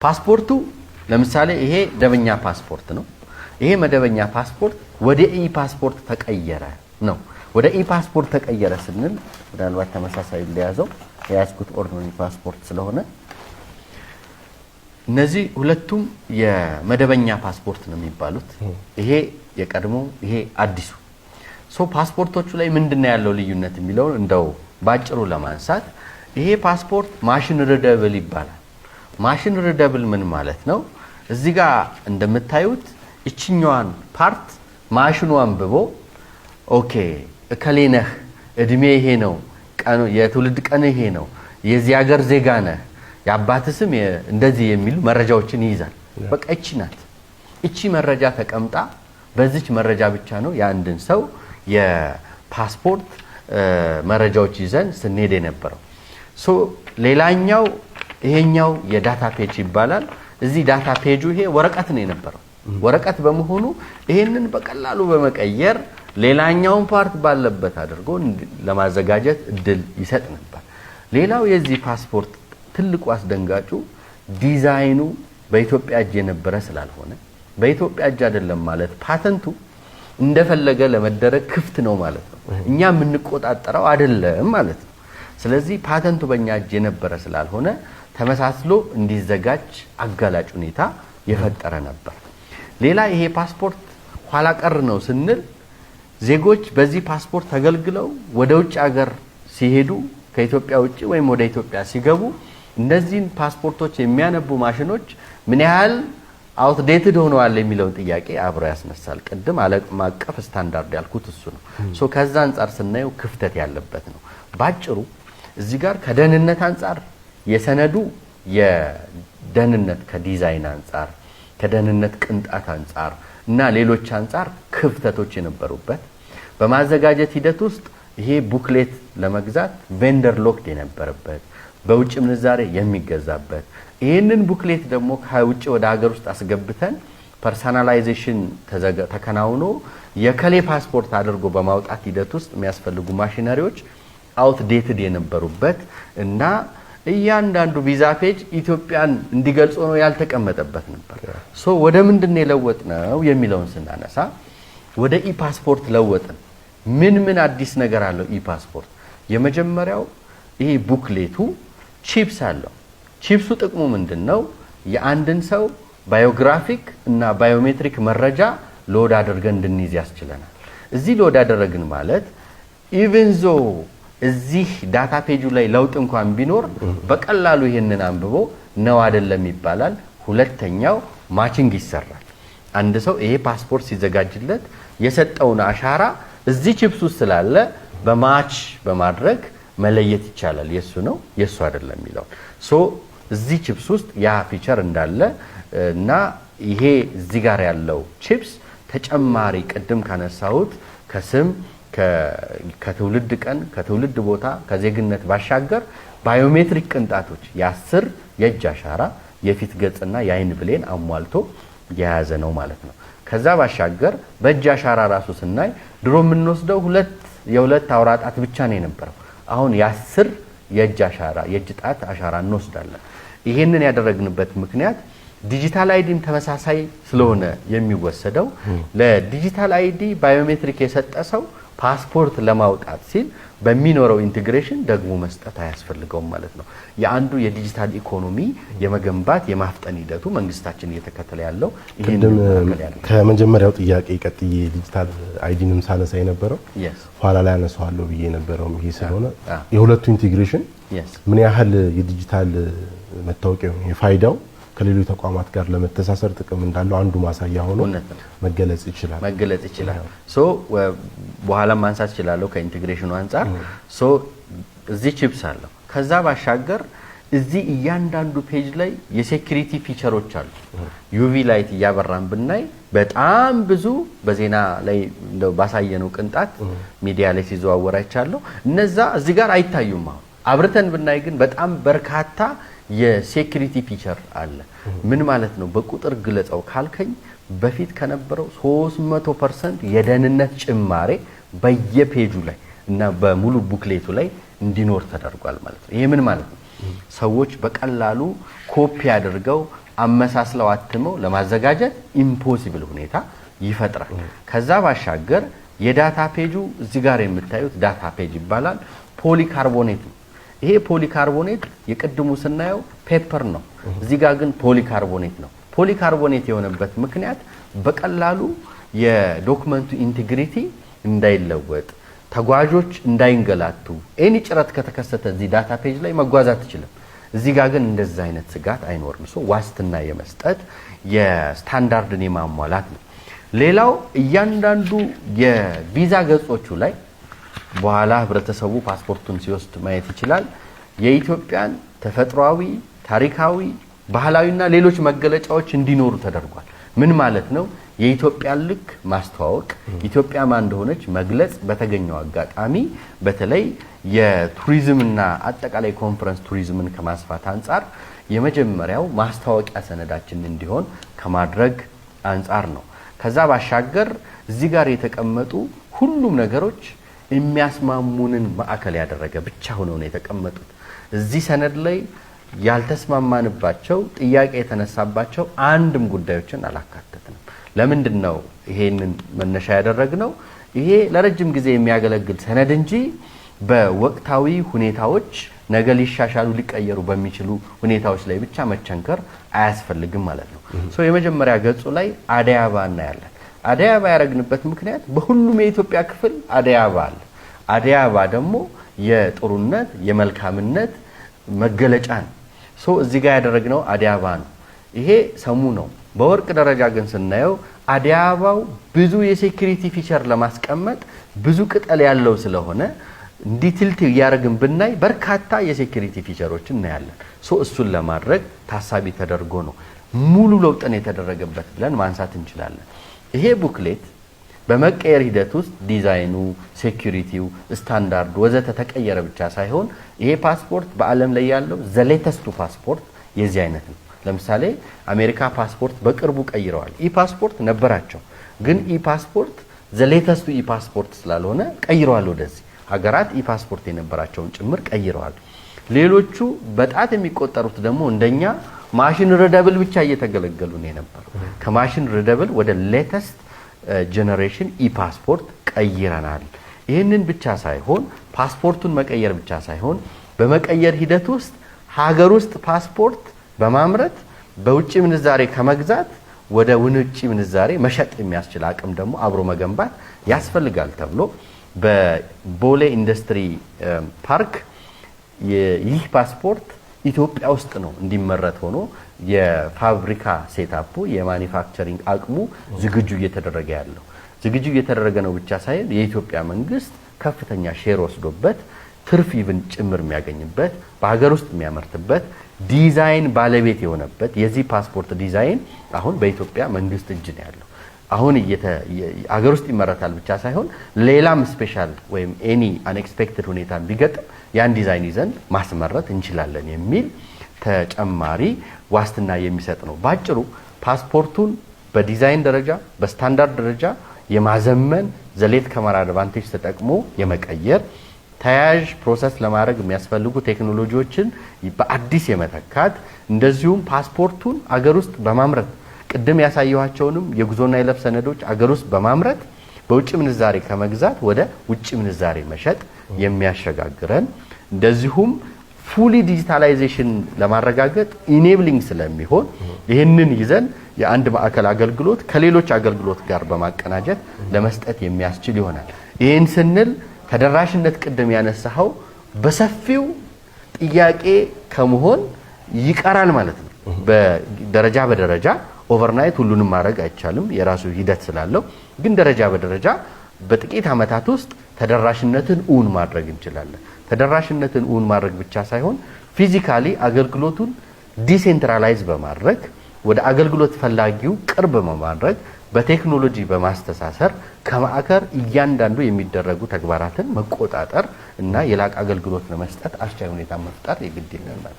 ፓስፖርቱ ለምሳሌ ይሄ መደበኛ ፓስፖርት ነው። ይሄ መደበኛ ፓስፖርት ወደ ኢ ፓስፖርት ተቀየረ ነው። ወደ ኢ ፓስፖርት ተቀየረ ስንል ምናልባት ተመሳሳይ ሊያዘው የያዝኩት ኦርዲናሪ ፓስፖርት ስለሆነ እነዚህ ሁለቱም የመደበኛ ፓስፖርት ነው የሚባሉት። ይሄ የቀድሞ ይሄ አዲሱ ፓስፖርቶቹ ላይ ምንድነው ያለው ልዩነት የሚለው እንደው ባጭሩ ለማንሳት ይሄ ፓስፖርት ማሽን ሪደብል ይባላል። ማሽን ሪደብል ምን ማለት ነው? እዚህ ጋር እንደምታዩት እቺኛዋን ፓርት ማሽኑ አንብቦ ኦኬ እከሌነህ እድሜ ይሄ ነው፣ ቀኑ የትውልድ ቀን ይሄ ነው፣ የዚህ ሀገር ዜጋ ነህ፣ የአባት ስም እንደዚህ የሚሉ መረጃዎችን ይይዛል። በቃ እቺ ናት። እቺ መረጃ ተቀምጣ በዚች መረጃ ብቻ ነው የአንድን ሰው የፓስፖርት መረጃዎች ይዘን ስንሄድ የነበረው። ሌላኛው ይሄኛው የዳታ ፔጅ ይባላል። እዚህ ዳታ ፔጁ ይሄ ወረቀት ነው የነበረው። ወረቀት በመሆኑ ይሄንን በቀላሉ በመቀየር ሌላኛውን ፓርት ባለበት አድርጎ ለማዘጋጀት እድል ይሰጥ ነበር። ሌላው የዚህ ፓስፖርት ትልቁ አስደንጋጩ ዲዛይኑ በኢትዮጵያ እጅ የነበረ ስላልሆነ በኢትዮጵያ እጅ አይደለም ማለት ፓተንቱ እንደፈለገ ለመደረግ ክፍት ነው ማለት ነው። እኛ የምንቆጣጠረው አይደለም ማለት ነው። ስለዚህ ፓተንቱ በእኛ እጅ የነበረ ስላልሆነ ተመሳስሎ እንዲዘጋጅ አጋላጭ ሁኔታ የፈጠረ ነበር። ሌላ ይሄ ፓስፖርት ኋላ ቀር ነው ስንል ዜጎች በዚህ ፓስፖርት ተገልግለው ወደ ውጭ ሀገር ሲሄዱ ከኢትዮጵያ ውጪ ወይም ወደ ኢትዮጵያ ሲገቡ እነዚህን ፓስፖርቶች የሚያነቡ ማሽኖች ምን ያህል አውትዴትድ ሆነዋል የሚለውን ጥያቄ አብሮ ያስነሳል። ቅድም ዓለም አቀፍ ስታንዳርድ ያልኩት እሱ ነው። ከዛ አንፃር ስናየው ክፍተት ያለበት ነው። ባጭሩ እዚህ ጋር ከደህንነት አንፃር የሰነዱ የደህንነት ከዲዛይን አንፃር ከደህንነት ቅንጣት አንፃር እና ሌሎች አንፃር ክፍተቶች የነበሩበት በማዘጋጀት ሂደት ውስጥ ይሄ ቡክሌት ለመግዛት ቬንደር ሎክድ የነበረበት በውጭ ምንዛሬ የሚገዛበት ይሄንን ቡክሌት ደግሞ ከውጭ ወደ ሀገር ውስጥ አስገብተን ፐርሰናላይዜሽን ተከናውኖ የከሌ ፓስፖርት አድርጎ በማውጣት ሂደት ውስጥ የሚያስፈልጉ ማሽነሪዎች አውትዴትድ የነበሩበት እና እያንዳንዱ ቪዛ ፔጅ ኢትዮጵያን እንዲገልጾ ነው ያልተቀመጠበት ነበር። ወደ ምንድነው የለወጥነው የሚለውን ስናነሳ ወደ ኢ ፓስፖርት ለወጥን። ምን አዲስ ነገር አለው ኢ ፓስፖርት? የመጀመሪያው ይሄ ቡክሌቱ ቺፕስ አለው። ቺፕሱ ጥቅሙ ምንድነው? የአንድን ሰው ባዮግራፊክ እና ባዮሜትሪክ መረጃ ሎድ አድርገን እንድንይዝ ያስችለናል። እዚህ ሎድ አደረግን ማለት ኢቭን ዞ እዚህ ዳታ ፔጁ ላይ ለውጥ እንኳን ቢኖር በቀላሉ ይሄንን አንብቦ ነው አይደለም ይባላል። ሁለተኛው ማቺንግ ይሰራል። አንድ ሰው ይሄ ፓስፖርት ሲዘጋጅለት የሰጠውን አሻራ እዚህ ቺፕስ ውስጥ ስላለ በማች በማድረግ መለየት ይቻላል። የሱ ነው የሱ አይደለም የሚለው እዚህ ቺፕስ ውስጥ ያ ፊቸር እንዳለ እና ይሄ እዚህ ጋር ያለው ቺፕስ ተጨማሪ ቅድም ካነሳሁት ከስም ከትውልድ ቀን ከትውልድ ቦታ ከዜግነት ባሻገር ባዮሜትሪክ ቅንጣቶች የ10 የእጅ አሻራ የፊት ገጽና የአይን ብሌን አሟልቶ የያዘ ነው ማለት ነው። ከዛ ባሻገር በእጅ አሻራ ራሱ ስናይ ድሮ የምንወስደው የሁለት አውራጣት ብቻ ነው የነበረው። አሁን የ10 የእጅ አሻራ የእጅ ጣት አሻራ እንወስዳለን። ይሄንን ያደረግንበት ምክንያት ዲጂታል አይዲም ተመሳሳይ ስለሆነ የሚወሰደው ለዲጂታል አይዲ ባዮሜትሪክ የሰጠ ሰው ፓስፖርት ለማውጣት ሲል በሚኖረው ኢንቲግሬሽን ደግሞ መስጠት አያስፈልገውም ማለት ነው። የአንዱ የዲጂታል ኢኮኖሚ የመገንባት የማፍጠን ሂደቱ መንግስታችን እየተከተለ ያለው ይሄንን ከመጀመሪያው ጥያቄ ቀጥዬ ዲጂታል አይዲንም ሳነሳ የነበረው ኋላ ላይ አነሳዋለሁ ብዬ የነበረው ይሄ ስለሆነ የሁለቱ ኢንቲግሬሽን ምን ያህል የዲጂታል መታወቂያ የፋይዳው ከሌሎች ተቋማት ጋር ለመተሳሰር ጥቅም እንዳለው አንዱ ማሳያ ሆኖ መገለጽ ይችላል። በኋላ ማንሳት ይችላልው ከኢንቲግሬሽኑ አንፃር እዚህ ቺፕስ አለው። ከዛ ባሻገር እዚህ እያንዳንዱ ፔጅ ላይ የሴኩሪቲ ፊቸሮች አሉ። ዩቪ ላይት እያበራን ብናይ በጣም ብዙ በዜና ላይ እንደው ባሳየነው ቅንጣት ሚዲያ ላይ ሲዘዋወር አይቻለሁ። እነዛ እዚህ ጋር አይታዩም። አብርተን ብናይ ግን በጣም በርካታ የሴኩሪቲ ፊቸር አለ። ምን ማለት ነው? በቁጥር ግለጸው ካልከኝ በፊት ከነበረው 300% የደህንነት ጭማሬ በየፔጁ ላይ እና በሙሉ ቡክሌቱ ላይ እንዲኖር ተደርጓል ማለት ነው። ይሄ ምን ማለት ነው? ሰዎች በቀላሉ ኮፒ አድርገው አመሳስለው አትመው ለማዘጋጀት ኢምፖሲብል ሁኔታ ይፈጥራል። ከዛ ባሻገር የዳታ ፔጁ እዚህ ጋር የምታዩት ዳታ ፔጅ ይባላል። ፖሊካርቦኔት ነው። ይሄ ፖሊካርቦኔት የቅድሙ ስናየው ፔፐር ነው። እዚህ ጋር ግን ፖሊካርቦኔት ነው። ፖሊካርቦኔት የሆነበት ምክንያት በቀላሉ የዶክመንቱ ኢንቴግሪቲ እንዳይለወጥ፣ ተጓዦች እንዳይንገላቱ፣ ኤኒ ጭረት ከተከሰተ እዚህ ዳታ ፔጅ ላይ መጓዝ አትችልም። እዚህ ጋር ግን እንደዛ አይነት ስጋት አይኖርም። ዋስትና የመስጠት የስታንዳርድን የማሟላት ነው። ሌላው እያንዳንዱ የቪዛ ገጾቹ ላይ በኋላ ህብረተሰቡ ፓስፖርቱን ሲወስድ ማየት ይችላል። የኢትዮጵያን ተፈጥሯዊ፣ ታሪካዊ፣ ባህላዊና ሌሎች መገለጫዎች እንዲኖሩ ተደርጓል። ምን ማለት ነው? የኢትዮጵያን ልክ ማስተዋወቅ፣ ኢትዮጵያ ማን እንደሆነች መግለጽ በተገኘው አጋጣሚ በተለይ የቱሪዝምና አጠቃላይ ኮንፈረንስ ቱሪዝምን ከማስፋት አንፃር የመጀመሪያው ማስተዋወቂያ ሰነዳችን እንዲሆን ከማድረግ አንፃር ነው። ከዛ ባሻገር እዚህ ጋር የተቀመጡ ሁሉም ነገሮች የሚያስማሙንን ማዕከል ያደረገ ብቻ ሆነው ነው የተቀመጡት። እዚህ ሰነድ ላይ ያልተስማማንባቸው ጥያቄ የተነሳባቸው አንድም ጉዳዮችን አላካተትንም። ለምንድን ነው ይሄንን መነሻ ያደረግነው? ይሄ ለረጅም ጊዜ የሚያገለግል ሰነድ እንጂ በወቅታዊ ሁኔታዎች ነገ ሊሻሻሉ ሊቀየሩ በሚችሉ ሁኔታዎች ላይ ብቻ መቸንከር አያስፈልግም ማለት ነው። የመጀመሪያ ገጹ ላይ አደይ አበባ እናያለን። አደይ አበባ ያደረግንበት ምክንያት በሁሉም የኢትዮጵያ ክፍል አደይ አበባ አለ። አደይ አበባ ደግሞ የጥሩነት የመልካምነት መገለጫ ነው። እዚህ ጋር ያደረግነው አደይ አበባ ነው። ይሄ ሰሙ ነው። በወርቅ ደረጃ ግን ስናየው አደይ አበባው ብዙ የሴኩሪቲ ፊቸር ለማስቀመጥ ብዙ ቅጠል ያለው ስለሆነ ዲቴልት ያረግን ብናይ በርካታ የሴኩሪቲ ፊቸሮችን እናያለን። እሱን ለማድረግ ታሳቢ ተደርጎ ነው ሙሉ ለውጥን የተደረገበት ብለን ማንሳት እንችላለን። ይሄ ቡክሌት በመቀየር ሂደት ውስጥ ዲዛይኑ፣ ሴኩሪቲው፣ ስታንዳርድ ወዘተ ተቀየረ ብቻ ሳይሆን ይሄ ፓስፖርት በአለም ላይ ያለው ዘሌተስቱ ፓስፖርት የዚህ አይነት ነው። ለምሳሌ አሜሪካ ፓስፖርት በቅርቡ ቀይረዋል። ፓስፖርት ነበራቸው፣ ግን ፓስፖርት ዘሌተስቱ ፓስፖርት ስላልሆነ ቀይረዋል። ወደዚህ ሀገራት ፓስፖርት የነበራቸውን ጭምር ቀይረዋል። ሌሎቹ በጣት የሚቆጠሩት ደግሞ እንደኛ ማሽን ሪደብል ብቻ እየተገለገሉ ነው የነበረው። ከማሽን ሪደብል ወደ ሌተስት ጀነሬሽን ፓስፖርት ቀይረናል። ይህንን ብቻ ሳይሆን ፓስፖርቱን መቀየር ብቻ ሳይሆን በመቀየር ሂደት ውስጥ ሀገር ውስጥ ፓስፖርት በማምረት በውጭ ምንዛሬ ከመግዛት ወደ ውጭ ምንዛሬ መሸጥ የሚያስችል አቅም ደግሞ አብሮ መገንባት ያስፈልጋል ተብሎ በቦሌ ኢንዱስትሪ ፓርክ ይህ ፓስፖርት ኢትዮጵያ ውስጥ ነው እንዲመረት ሆኖ የፋብሪካ ሴታፑ የማኒፋክቸሪንግ አቅሙ ዝግጁ እየተደረገ ያለው ዝግጁ እየተደረገ ነው ብቻ ሳይሆን የኢትዮጵያ መንግስት ከፍተኛ ሼር ወስዶበት ትርፍ ይብን ጭምር የሚያገኝበት በሀገር ውስጥ የሚያመርትበት ዲዛይን ባለቤት የሆነበት የዚህ ፓስፖርት ዲዛይን አሁን በኢትዮጵያ መንግስት እጅ ነው ያለው። አሁን ሀገር ውስጥ ይመረታል ብቻ ሳይሆን ሌላም ስፔሻል ወይም ኤኒ አንኤክስፔክትድ ሁኔታ ቢገጥም ያን ዲዛይን ይዘን ማስመረት እንችላለን የሚል ተጨማሪ ዋስትና የሚሰጥ ነው። ባጭሩ ፓስፖርቱን በዲዛይን ደረጃ በስታንዳርድ ደረጃ የማዘመን ዘሌት ከመር አድቫንቴጅ ተጠቅሞ የመቀየር ተያያዥ ፕሮሰስ ለማድረግ የሚያስፈልጉ ቴክኖሎጂዎችን በአዲስ የመተካት እንደዚሁም ፓስፖርቱን አገር ውስጥ በማምረት ቅድም ያሳየኋቸውንም የጉዞና የለፍ ሰነዶች አገር ውስጥ በማምረት በውጭ ምንዛሬ ከመግዛት ወደ ውጭ ምንዛሬ መሸጥ የሚያሸጋግረን እንደዚሁም ፉሊ ዲጂታላይዜሽን ለማረጋገጥ ኢኔብሊንግ ስለሚሆን ይህንን ይዘን የአንድ ማዕከል አገልግሎት ከሌሎች አገልግሎት ጋር በማቀናጀት ለመስጠት የሚያስችል ይሆናል። ይህን ስንል ተደራሽነት ቅድም ያነሳው በሰፊው ጥያቄ ከመሆን ይቀራል ማለት ነው። በደረጃ በደረጃ ኦቨርናይት ሁሉንም ማድረግ አይቻልም፣ የራሱ ሂደት ስላለው፣ ግን ደረጃ በደረጃ በጥቂት ዓመታት ውስጥ ተደራሽነትን እውን ማድረግ እንችላለን። ተደራሽነትን እውን ማድረግ ብቻ ሳይሆን ፊዚካሊ አገልግሎቱን ዲሴንትራላይዝ በማድረግ ወደ አገልግሎት ፈላጊው ቅርብ በማድረግ በቴክኖሎጂ በማስተሳሰር ከማዕከል እያንዳንዱ የሚደረጉ ተግባራትን መቆጣጠር እና የላቅ አገልግሎት ለመስጠት አስቻይ ሁኔታ መፍጠር የግድ ይላል።